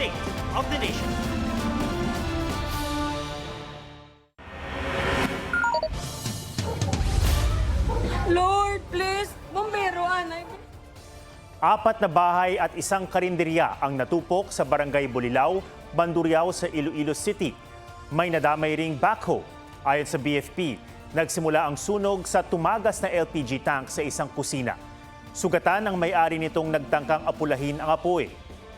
state of the nation. Lord, please, bombero, anay. 4 na bahay at isang karinderya ang natupok sa Barangay Bulilao, Bandurriao sa Iloilo City. May nadamay ring backhoe. Ayon sa BFP, nagsimula ang sunog sa tumagas na LPG tank sa isang kusina. Sugatan ang may-ari nitong nagtangkang apulahin ang apoy.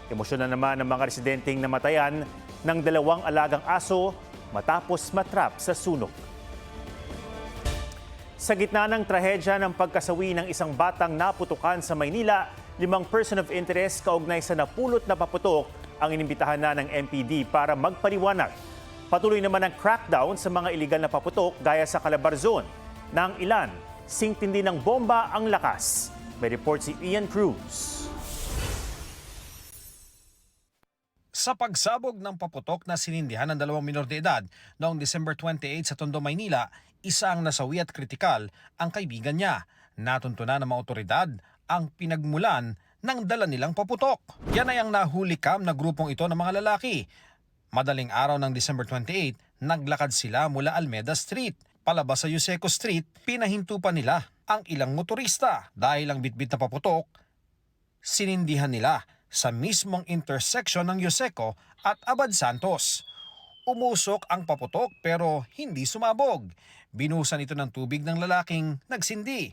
Emosyon na naman ng mga residenteng namatayan ng 2 alagang aso matapos matrap sa sunog. Sa gitna ng trahedya ng pagkasawi ng isang batang naputukan sa Maynila, 5 person of interest kaugnay sa napulot na paputok ang inimbitahan na ng MPD para magpaliwanag. Patuloy naman ang crackdown sa mga iligal na paputok gaya sa Calabarzon. Nang ilan, singtindi ng bomba ang lakas. May report si Ian Cruz. Sa pagsabog ng paputok na sinindihan ng 2 minor de edad noong December 28 sa Tondo, Maynila, isa ang nasawi at kritikal ang kaibigan niya. Natuntunan ng mga otoridad ang pinagmulan ng dala nilang paputok. Yan ay ang nahuli kam na grupong ito ng mga lalaki. Madaling araw ng December 28, naglakad sila mula Almeda Street. Palabas sa Yuseco Street, pinahinto pa nila ang ilang motorista dahil ang bitbit na paputok, sinindihan nila sa mismong intersection ng Yuseco at Abad Santos. Umusok ang paputok pero hindi sumabog. Binusan ito ng tubig ng lalaking nagsindi.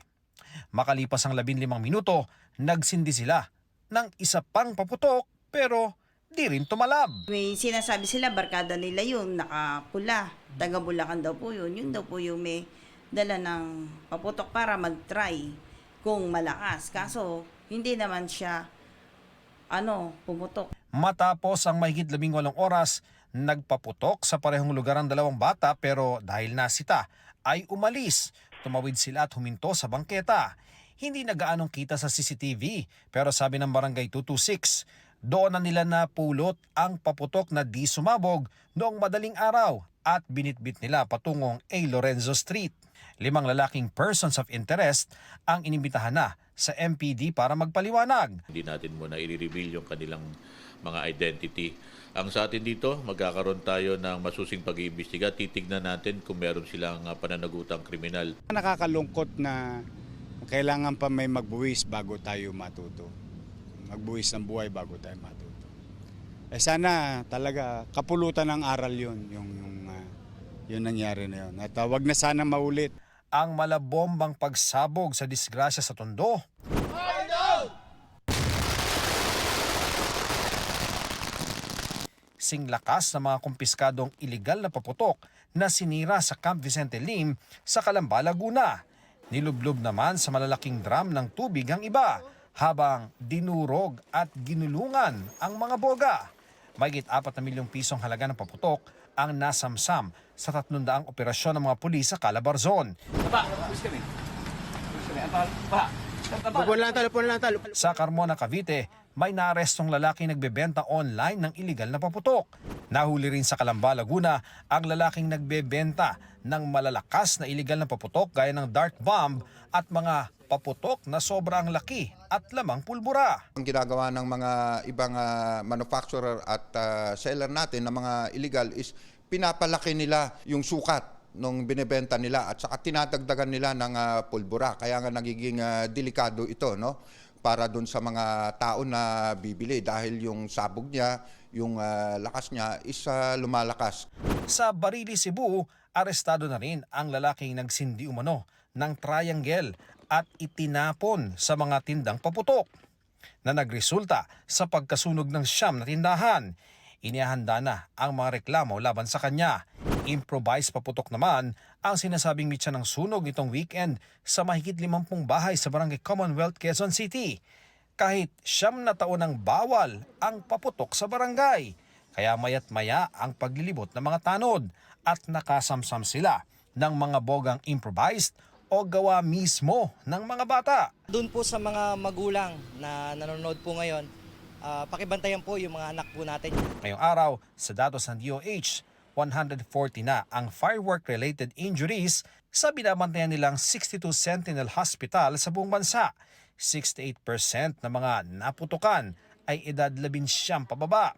Makalipas ang 15 minuto, nagsindi sila ng isa pang paputok pero di rin tumalab. May sinasabi sila, barkada nila yun, nakapula. Taga Bulacan daw po yun. Yun daw po yung may dala ng paputok para mag-try kung malakas. Kaso, hindi naman siya, pumutok. Matapos ang mahigit 18 oras, nagpaputok sa parehong lugar ang 2 bata pero dahil nasita ay umalis. Tumawid sila at huminto sa bangketa. Hindi na gaanong kita sa CCTV pero sabi ng Barangay 226, doon na nila napulot ang paputok na di sumabog noong madaling araw at binitbit nila patungong A. Lorenzo Street. 5 lalaking persons of interest ang inimbitahan na sa MPD para magpaliwanag. Hindi natin muna i-reveal yung kanilang mga identity. Ang sa atin dito, magkakaroon tayo ng masusing pag-iimbestiga. Titignan natin kung meron silang pananagutang kriminal. Nakakalungkot na kailangan pa may magbuwis bago tayo matuto. Magbuwis ng buhay bago tayo matuto. Sana talaga kapulutan ng aral yun, yung nangyari na yun. At wag na sana maulit. Ang malabombang pagsabog sa disgrasya sa Tondo. Singlakas na mga kumpiskadong iligal na paputok na sinira sa Camp Vicente Lim sa Calamba, Laguna. Nilublob naman sa malalaking drum ng tubig ang iba habang dinurog at ginulungan ang mga boga. Mahigit 4 na milyong pisong halaga ng paputok ang nasamsam sa 300 operasyon ng mga pulis sa Calabarzon. Sa Carmona, Cavite, may naarestong lalaki nagbebenta online ng iligal na paputok. Nahuli rin sa Calamba, Laguna ang lalaking nagbebenta ng malalakas na iligal na paputok gaya ng dart bomb at mga paputok na sobrang laki at lamang pulbura. Ang ginagawa ng mga ibang manufacturer at seller natin ng mga illegal is pinapalaki nila yung sukat nung binebenta nila at saka tinatagdagan nila ng pulbura. Kaya nga nagiging delikado ito, no? Para doon sa mga tao na bibili dahil yung sabog niya, yung lakas niya is lumalakas. Sa Barili, Cebu, arestado na rin ang lalaking nagsindi umano ng triangle at itinapon sa mga tindang paputok na nagresulta sa pagkasunog ng 9 na tindahan. Inihanda na ang mga reklamo laban sa kanya. Improvised paputok naman ang sinasabing mitya ng sunog nitong weekend sa mahigit 50 bahay sa Barangay Commonwealth, Quezon City. Kahit 9 na taon ang bawal ang paputok sa barangay. Kaya mayat maya ang paglilibot ng mga tanod at nakasamsam sila ng mga bogang improvised o gawa mismo ng mga bata. Doon po sa mga magulang na nanonood po ngayon, pakibantayan po yung mga anak po natin. Ngayong araw, sa datos ng DOH, 140 na ang firework-related injuries sa binabantayan nilang 62 Sentinel Hospital sa buong bansa. 68% ng mga naputukan ay edad 19 pababa.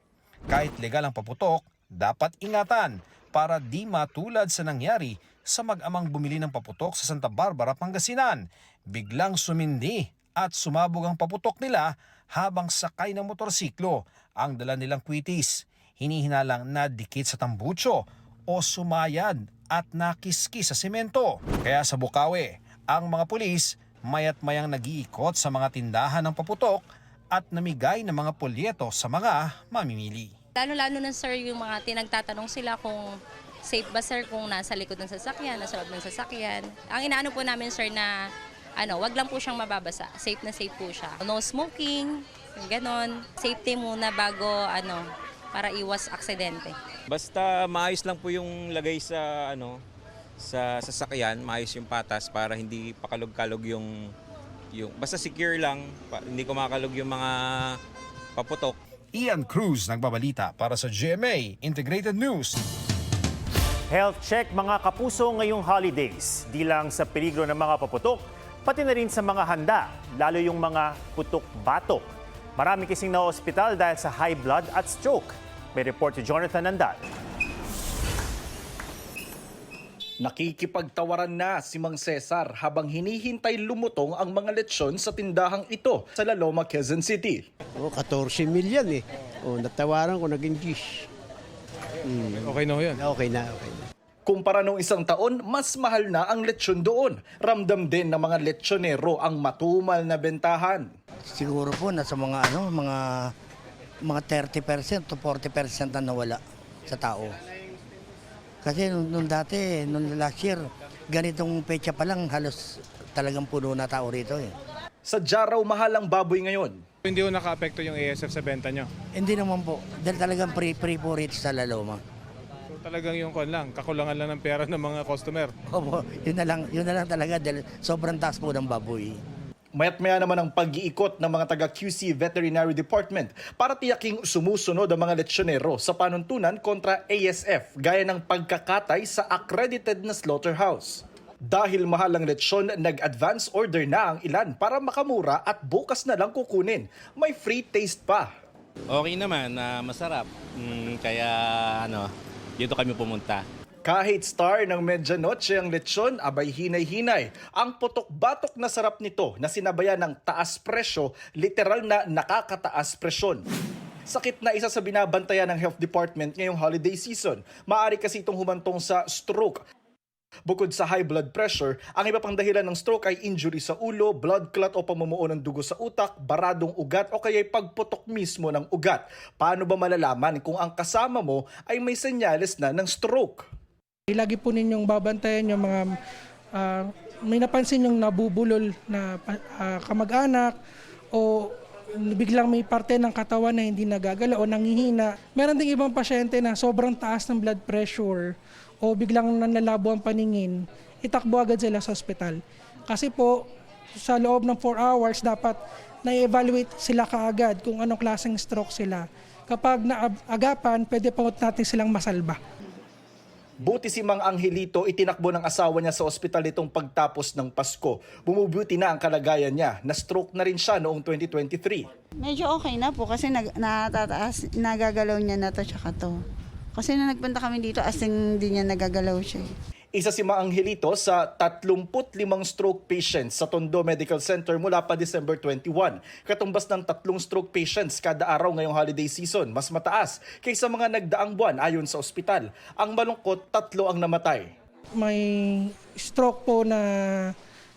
Kahit legal ang paputok, dapat ingatan para di matulad sa nangyari sa mag-amang bumili ng paputok sa Santa Barbara, Pangasinan. Biglang sumindi at sumabog ang paputok nila habang sakay ng motorsiklo. Ang dala nilang kwitis, hinihinalang na dikit sa tambucho o sumayad at nakiskis sa semento. Kaya sa Bukawi, ang mga pulis mayat mayang nag-iikot sa mga tindahan ng paputok at namigay ng mga polyeto sa mga mamimili. Lalo-lalo na sir, yung mga tinagtatanong sila kung safe ba sir kung nasa likod ng sasakyan, nasa loob ng sasakyan. Ang inaano po namin sir na wag lang po siyang mababasa. Safe na safe po siya. No smoking, ganon. Safety muna bago para iwas aksidente. Basta maayos lang po yung lagay sa sa sasakyan, maayos yung patas para hindi pakalog-kalog yung basta secure lang, hindi kumakalog yung mga paputok. Ian Cruz nagbabalita para sa GMA Integrated News. Health check mga kapuso ngayong holidays. Di lang sa peligro ng mga paputok, pati na rin sa mga handa, lalo yung mga putok-batok. Marami kasing na-ospital dahil sa high blood at stroke. May report si Jonathan Nandal. Nakikipagtawaran na si Mang Cesar habang hinihintay lumutong ang mga lechon sa tindahang ito sa La Loma, Quezon City. 14 million eh. Natawaran ko, naging 10. Okay na yan. Okay na. Kumpara nung isang taon, mas mahal na ang lechon doon. Ramdam din ng mga lechonero ang matumal na bentahan. Siguro po nasa mga 30% to 40% na nawala sa tao. Kasi nung dati, nung last year, ganitong pecha pa lang halos talagang puno na tao rito eh. Sadya raw mahal ang baboy ngayon. Hindi ko naka-apekto yung ASF sa benta nyo? Hindi naman po. Dahil talagang free po rito sa La Loma. So talagang yung kakulangan lang ng pera ng mga customer? Opo, yun na lang talaga dahil sobrang taas po ng baboy. Mayat-maya naman ang pag-iikot ng mga taga-QC Veterinary Department para tiyaking sumusunod ang mga lechonero sa panuntunan kontra ASF gaya ng pagkakatay sa accredited na slaughterhouse. Dahil mahal ang lechon, nag-advance order na ang ilan para makamura at bukas na lang kukunin. May free taste pa. Okay naman, masarap. Kaya dito kami pumunta. Kahit star ng medianoche ang lechon, abay hinay-hinay. Ang putok-batok na sarap nito na sinabayan ng taas presyo, literal na nakakataas presyon. Sakit na isa sa binabantayan ng Health Department ngayong holiday season. Maaari kasi itong humantong sa stroke. Bukod sa high blood pressure, ang iba pang dahilan ng stroke ay injury sa ulo, blood clot o pamumuo ng dugo sa utak, baradong ugat o kaya'y pagputok mismo ng ugat. Paano ba malalaman kung ang kasama mo ay may senyales na ng stroke? Lagi po ninyong babantayan yung mga may napansin yung nabubulol na kamag-anak o biglang may parte ng katawan na hindi nagagalaw o nanghihina. Meron ding ibang pasyente na sobrang taas ng blood pressure o biglang nanlalabo ang paningin, itakbo agad sila sa ospital. Kasi po, sa loob ng 4 hours, dapat na-evaluate sila kaagad kung anong klaseng stroke sila. Kapag naagapan, pwede pa natin silang masalba. Buti si Mang Angelito, itinakbo ng asawa niya sa ospital itong pagtapos ng Pasko. Bumubuti na ang kalagayan niya. Na-stroke na rin siya noong 2023. Medyo okay na po kasi natataas, nagagalaw niya na to tsaka to. Kasi nung nagpunta kami dito, asing hindi niya nagagalaw siya. Isa si Mang Angelito sa 35 stroke patients sa Tondo Medical Center mula pa December 21. Katumbas ng 3 stroke patients kada araw ngayong holiday season. Mas mataas kaysa mga nagdaang buwan ayon sa ospital. Ang malungkot, 3 ang namatay. May stroke po na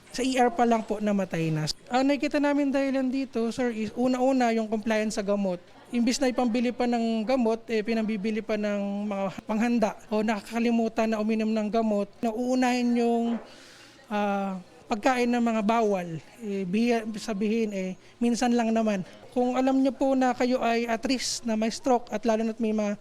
sa ER pa lang po namatay na. Ang nakikita namin dahilan dito, sir, is una-una yung compliance sa gamot. Imbis na ipambili pa ng gamot, pinambibili pa ng mga panghanda o nakakalimutan na uminom ng gamot. Nauunahin yung pagkain ng mga bawal. Sabihin, minsan lang naman. Kung alam niyo po na kayo ay at risk na may stroke at lalo na't may mga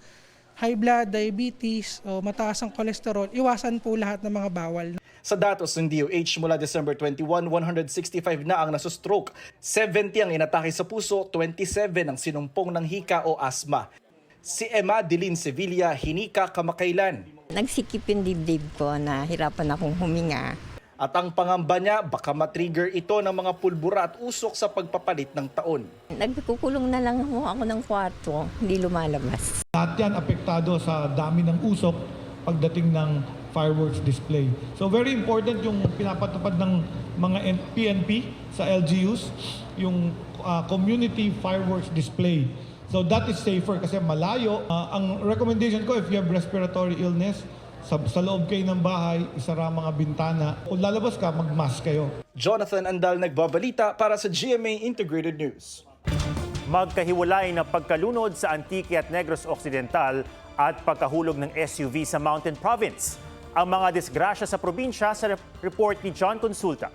high blood, diabetes o mataas ang cholesterol, iwasan po lahat ng mga bawal. Sa datos ng DOH mula December 21, 165 na ang nasustroke. 70 ang inatake sa puso, 27 ang sinumpong ng hika o asma. Si Emma Dilin Sevilla, hinika kamakailan. Nagsikip yung dibdib ko na hirapan akong huminga. At ang pangamba niya, baka matrigger ito ng mga pulbura at usok sa pagpapalit ng taon. Nagkukulong na lang ako ng kwarto, hindi lumalabas. Lahat yan apektado sa dami ng usok pagdating ng fireworks display. So very important yung pinapatupad ng mga PNP sa LGUs, yung community fireworks display. So that is safer kasi malayo. Ang recommendation ko, if you have respiratory illness, sa loob kayo ng bahay, isara mga bintana. Kung lalabas ka, mag-mask kayo. Jonathan Andal nagbabalita para sa GMA Integrated News. Magkahiwalay na pagkalunod sa Antique at Negros Occidental at pagkahulog ng SUV sa Mountain Province. Ang mga disgrasya sa probinsya sa report ni John Consulta.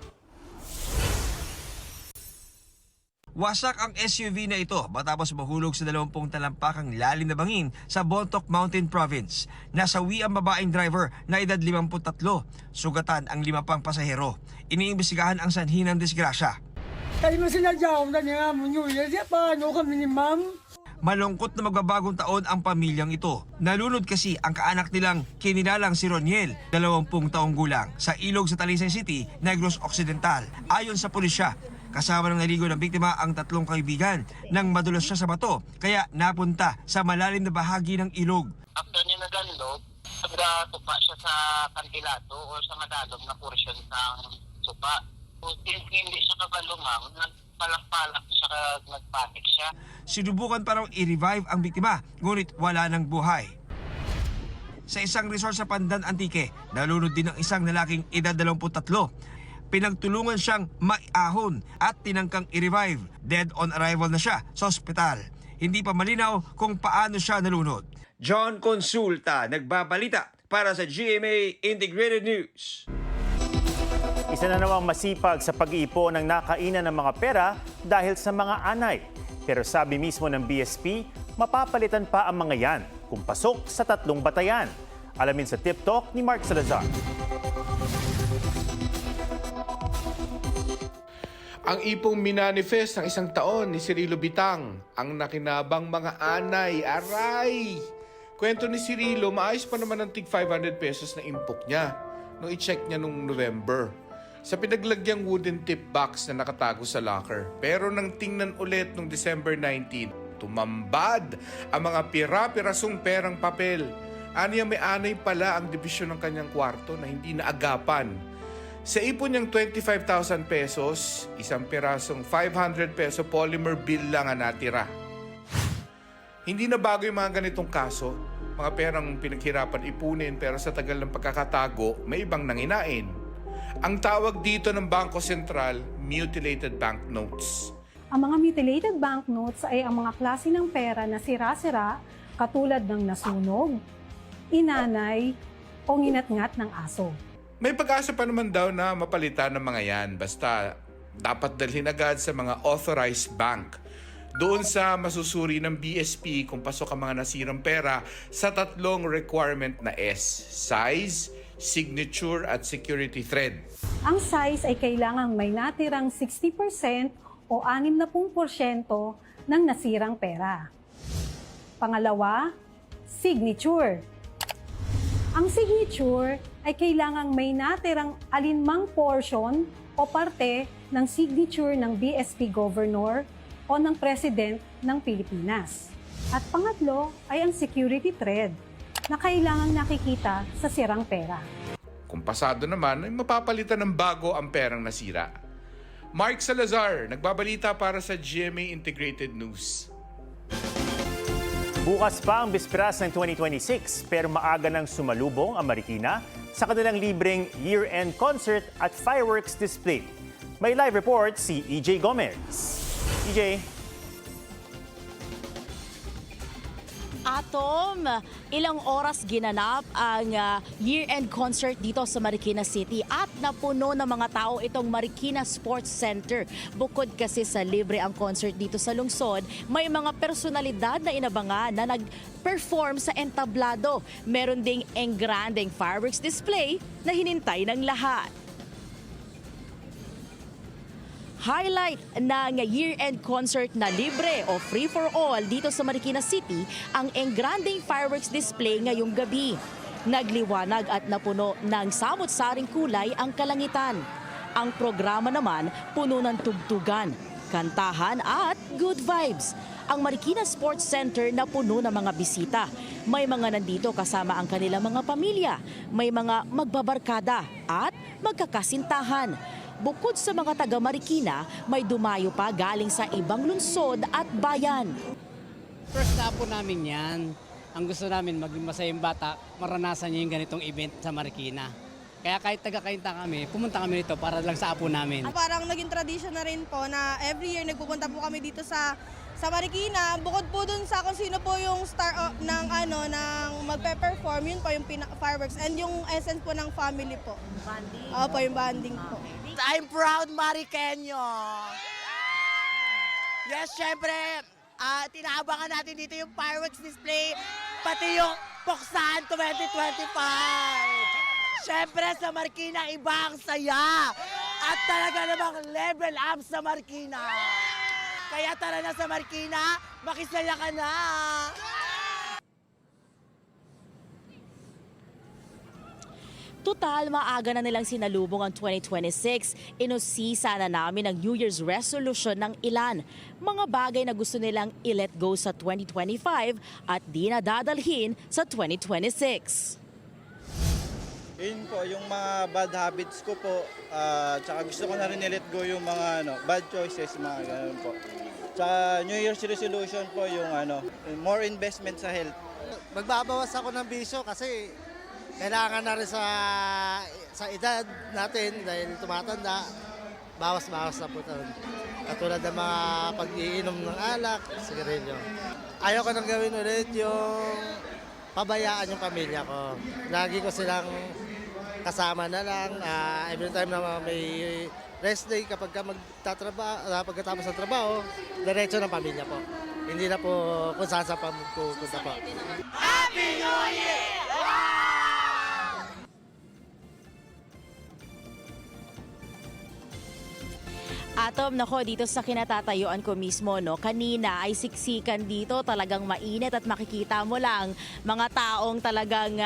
Wasak ang SUV na ito matapos mahulog sa 20 talampakang lalim na bangin sa Bontoc Mountain Province. Nasawi ang babaeng driver na edad 53. Sugatan ang 5 pang pasahero. Iniimbestigahan ang sanhi ng disgrasya. Paano kami ni ma'am? Malungkot na magbabagong taon ang pamilyang ito. Nalunod kasi ang kaanak nilang kinilalang si Roniel, 20 taong gulang, sa ilog sa Talisay City, Negros Occidental. Ayon sa pulisya, kasama ng naligo ng biktima ang 3 kaibigan nang madulas siya sa bato, kaya napunta sa malalim na bahagi ng ilog. After niya nagalog, nagtupa siya sa kantilato o sa madalog na portion ng supa. Since hindi siya kabalumang, nagpalak-palak siya, nagpanik siya. Sinubukan pa raw i-revive ang biktima, ngunit wala ng buhay. Sa isang resort sa Pandan, Antique, nalunod din ang isang lalaking edad 23. Pinagtulungan siyang maiahon at tinangkang i-revive. Dead on arrival na siya sa ospital. Hindi pa malinaw kung paano siya nalunod. John Consulta, nagbabalita para sa GMA Integrated News. Isa na namang masipag sa pag-iipon ng nakainan ng mga pera dahil sa mga anay. Pero sabi mismo ng BSP, mapapalitan pa ang mga yan kung pasok sa 3 batayan. Alamin sa Tip Talk ni Mark Salazar. Ang ipong minanifest ng isang taon ni Cirilo Bitang, ang nakinabang mga anay, aray! Kwento ni Cirilo, maayos pa naman ang tig 500 pesos na impok niya nung i-check niya nung November sa pinaglagyang wooden tip box na nakatago sa locker. Pero nang tingnan ulit nung December 19, tumambad ang mga pira-pirasong perang papel. Aniya may anay pala ang dibisyon ng kanyang kwarto na hindi naagapan. Sa ipon niyang 25,000 pesos, isang pirasong 500 peso polymer bill lang ang natira. Hindi na bago yung mga ganitong kaso. Mga perang pinaghirapan ipunin pero sa tagal ng pagkakatago, may ibang nanginain. Ang tawag dito ng Bangko Sentral, mutilated banknotes. Ang mga mutilated banknotes ay ang mga klase ng pera na sira-sira katulad ng nasunog, inanay o nginat-ngat ng aso. May pag-asa pa naman daw na mapalitan ng mga yan. Basta dapat dalhin agad sa mga authorized bank. Doon sa masusuri ng BSP kung pasok ang mga nasirang pera sa 3 requirement na S. Size, signature at security thread. Ang size ay kailangang may natirang 60% o 60% ng nasirang pera. Pangalawa, signature. Ang signature ay kailangang may natirang alinmang portion o parte ng signature ng BSP Governor o ng President ng Pilipinas. At pangatlo ay ang security thread na kailangang nakikita sa sirang pera. Kung pasado naman, ay mapapalitan ng bago ang perang nasira. Mark Salazar, nagbabalita para sa GMA Integrated News. Bukas pa ang bisperas ng 2026 pero maaga nang sumalubong ang Marikina sa kanilang libreng year-end concert at fireworks display. May live report si EJ Gomez. EJ. Atom, ilang oras ginanap ang year-end concert dito sa Marikina City at napuno ng mga tao itong Marikina Sports Center. Bukod kasi sa libre ang concert dito sa lungsod, may mga personalidad na inabangan na nag-perform sa entablado. Meron ding engranding fireworks display na hinintay ng lahat. Highlight ng year-end concert na libre o free for all dito sa Marikina City ang engranding fireworks display ngayong gabi. Nagliwanag at napuno ng samot-saring kulay ang kalangitan. Ang programa naman puno ng tugtugan, kantahan at good vibes. Ang Marikina Sports Center na puno ng mga bisita. May mga nandito kasama ang kanilang mga pamilya, may mga magbabarkada at magkakasintahan. Bukod sa mga taga Marikina, may dumayo pa galing sa ibang lungsod at bayan. First na po namin yan. Ang gusto namin maging masayang bata, maranasan niya yung ganitong event sa Marikina. Kaya kahit taga-Cainta kami, pumunta kami dito para lang sa apo namin. Parang naging tradition na rin po na every year nagpupunta po kami dito sa Marikina. Bukod po dun sa kung sino po yung star ng magpe-perform, yun po yung fireworks and yung essence po ng family po. Bonding? Opo, yung bonding po. I'm proud Marikenyo! Yes, syempre, tinaabangan natin dito yung fireworks display, pati yung Poksan 2025. Syempre sa Marikina, iba ang saya. At talaga namang level up sa Marikina. Kaya tara na sa Marikina, makisaya ka na. Total, maaga na nilang sinalubong ang 2026. Inusisa na namin ang New Year's resolution ng ilan. Mga bagay na gusto nilang i-let go sa 2025 at di na dadalhin sa 2026. Yun po, yung mga bad habits ko po, tsaka gusto ko na rin i-let go yung mga bad choices, mga ganun po. Tsaka New Year's resolution po yung more investment sa health. Magbabawas ako ng bisyo kasi kailangan na rin sa edad natin dahil tumatanda, bawas-bawas na po ito. Katulad ng mga pag-iinom ng alak, sigarilyo. Ayaw ko nang gawin ulit yung pabayaan yung pamilya ko. Lagi ko silang kasama na lang. Every time na may rest day kapag pagkatapos ng trabaho, diretso ng pamilya po. Hindi na po kung saan sa pupunta po. Happy New Year! Atom, nako, dito sa kinatatayuan ko mismo, no, kanina ay siksikan dito, talagang mainit at makikita mo lang mga taong talagang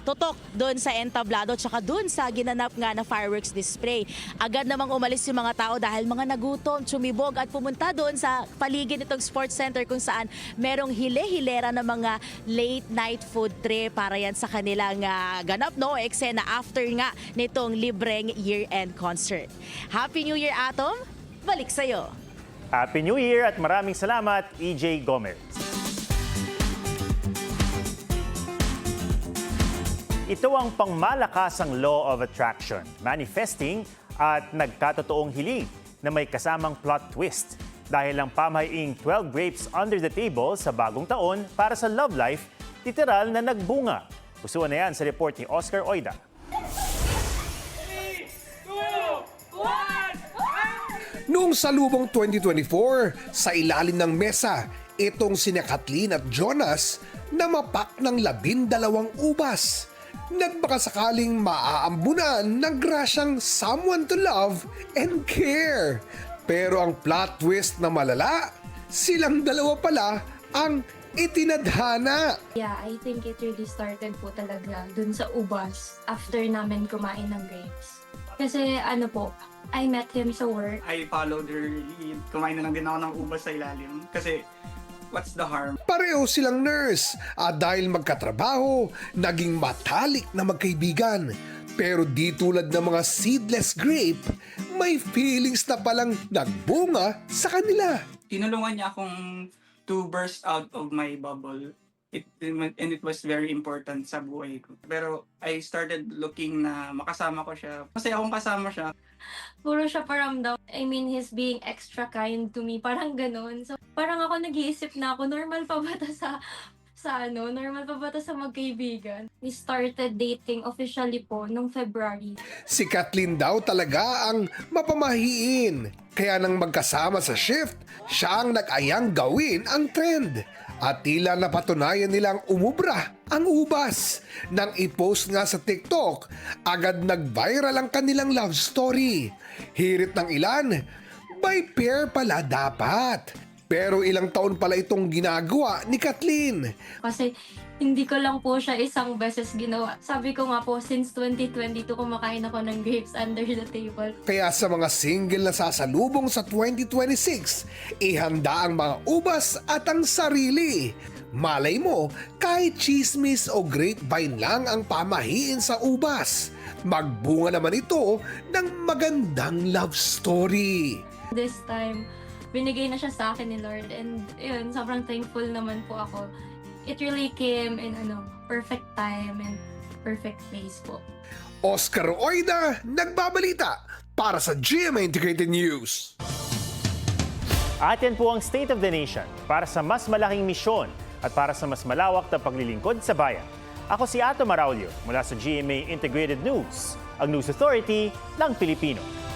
tutok doon sa entablado tsaka doon sa ginanap nga na fireworks display. Agad namang umalis yung mga tao dahil mga nagutom, tsumibog at pumunta doon sa paligid nitong sports center kung saan merong hile-hilera ng mga late night food tray para yan sa kanilang ganap, no, eksena after nga nitong libreng year-end concert. Happy New Year, Atom! Balik sa'yo. Happy New Year at maraming salamat, EJ Gomez. Ito ang pangmalakasang law of attraction, manifesting at nagkatotoong hiling na may kasamang plot twist. Dahil ang pamahiing 12 grapes under the table sa bagong taon para sa love life, literal na nagbunga. Pusuan na yan sa report ni Oscar Oida. Noong salubong 2024, sa ilalim ng mesa, itong sina Kathleen at Jonas namapak ng 12 ubas. Nagbakasakaling maaambunan ng grasyang someone to love and care. Pero ang plot twist na malala, silang dalawa pala ang itinadhana. Yeah, I think it really started po talaga dun sa ubas after namin kumain ng grapes. Kasi I met him sa work. I followed her lead. Kumain na lang din ako ng ubas sa ilalim. Kasi, what's the harm? Pareho silang nurse at dahil magkatrabaho, naging matalik na magkaibigan. Pero di tulad ng mga seedless grape, may feelings na palang nagbunga sa kanila. Tinulungan niya akong to burst out of my bubble. And it was very important sa buhay ko. Pero I started looking na makasama ko siya. Masaya akong kasama siya. Puro siya paramdam. I mean, he's being extra kind to me. Parang ganun. So, parang ako nag-iisip na ako, normal pa ba ito normal pa ba ito sa magkaibigan? We started dating officially po nung February. Si Kathleen daw talaga ang mapamahiin. Kaya nang magkasama sa shift, siya ang nag-ayang gawin ang trend. At tila napatunayan nilang umubra ang ubas. Nang i-post nga sa TikTok, agad nag-viral ang kanilang love story. Hirit ng ilan, by pair pala dapat. Pero ilang taon pala itong ginagawa ni Kathleen. Kasi Hindi ko lang po siya isang beses ginawa. Sabi ko nga po, since 2022 kumakain ako ng grapes under the table. Kaya sa mga single na sasalubong sa 2026, ihanda ang mga ubas at ang sarili. Malay mo, kahit chismis o grapevine lang ang pamahiin sa ubas, magbunga naman ito ng magandang love story. This time, binigay na siya sa akin ni Lord and yun, sobrang thankful naman po ako. It really came in perfect time and perfect place po. Oscar Oida, nagbabalita para sa GMA Integrated News. At yan po ang State of the Nation para sa mas malaking misyon at para sa mas malawak na paglilingkod sa bayan. Ako si Ato Maraulio mula sa GMA Integrated News, ang News Authority ng Pilipino.